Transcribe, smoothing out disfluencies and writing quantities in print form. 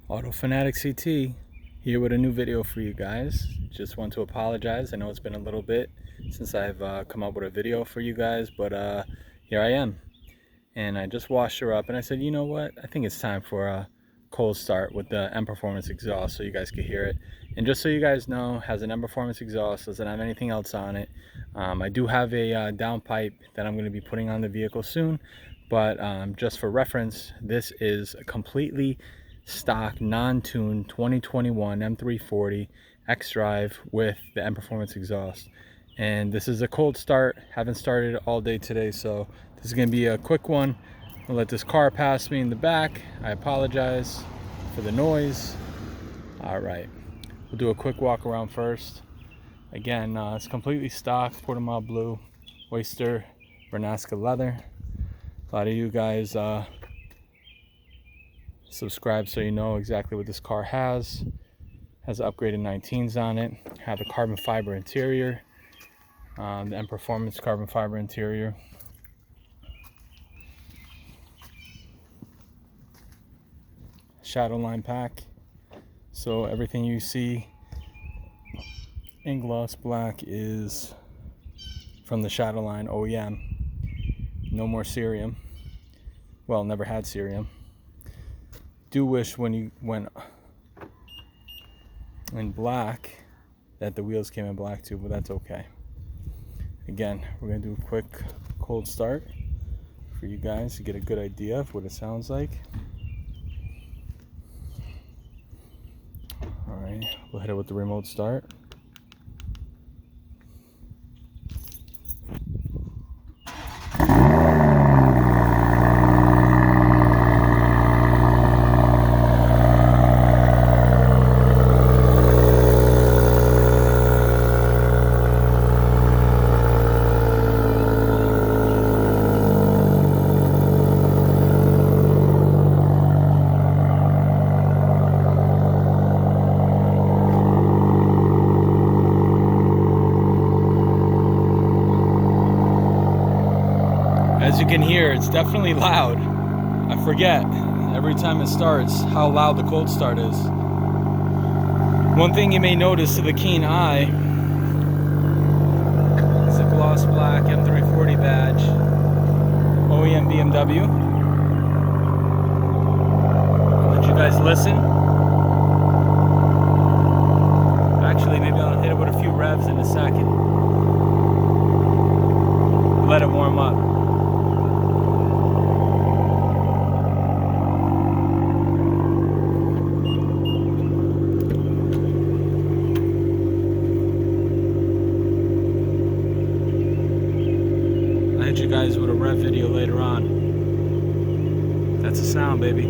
Auto Fanatic CT here with a new video for you guys. Just want to apologize. I know it's been a little bit since I've come up with a video for you guys, but here I am. And I just washed her up and I said, you know what? I think it's time for a cold start with the M Performance exhaust so you guys could hear it. And just so you guys know, has an M Performance exhaust, doesn't have anything else on it. I do have a downpipe that I'm going to be putting on the vehicle soon, but just for reference, this is a completely stock non-tuned 2021 M340 xDrive with the M Performance exhaust. And this is a cold start. Haven't started all day today, so this is going to be a quick one. I'll let this car pass me in the back. I apologize for the noise. All right, we'll do a quick walk around first. Again, it's completely stock, Portimao blue, Oyster, Vernasca leather. A lot of you guys subscribe so you know exactly what this car has upgraded 19s on it, have the carbon fiber interior, the M Performance carbon fiber interior. Shadow line pack, so everything you see in gloss black is from the Shadow line OEM. No more cerium. Well, never had cerium. Do wish when you went in black that the wheels came in black too, but that's okay. Again, we're gonna do a quick cold start for you guys to get a good idea of what it sounds like. All right, we'll hit it with the remote start. As you can hear, it's definitely loud. I forget every time it starts how loud the cold start is. One thing you may notice to the keen eye is the gloss black M340 badge, OEM BMW. I'll let you guys listen. Actually, maybe I'll hit it with a few revs in a second. Let it warm up. You guys with a rev video later on. That's the sound, baby.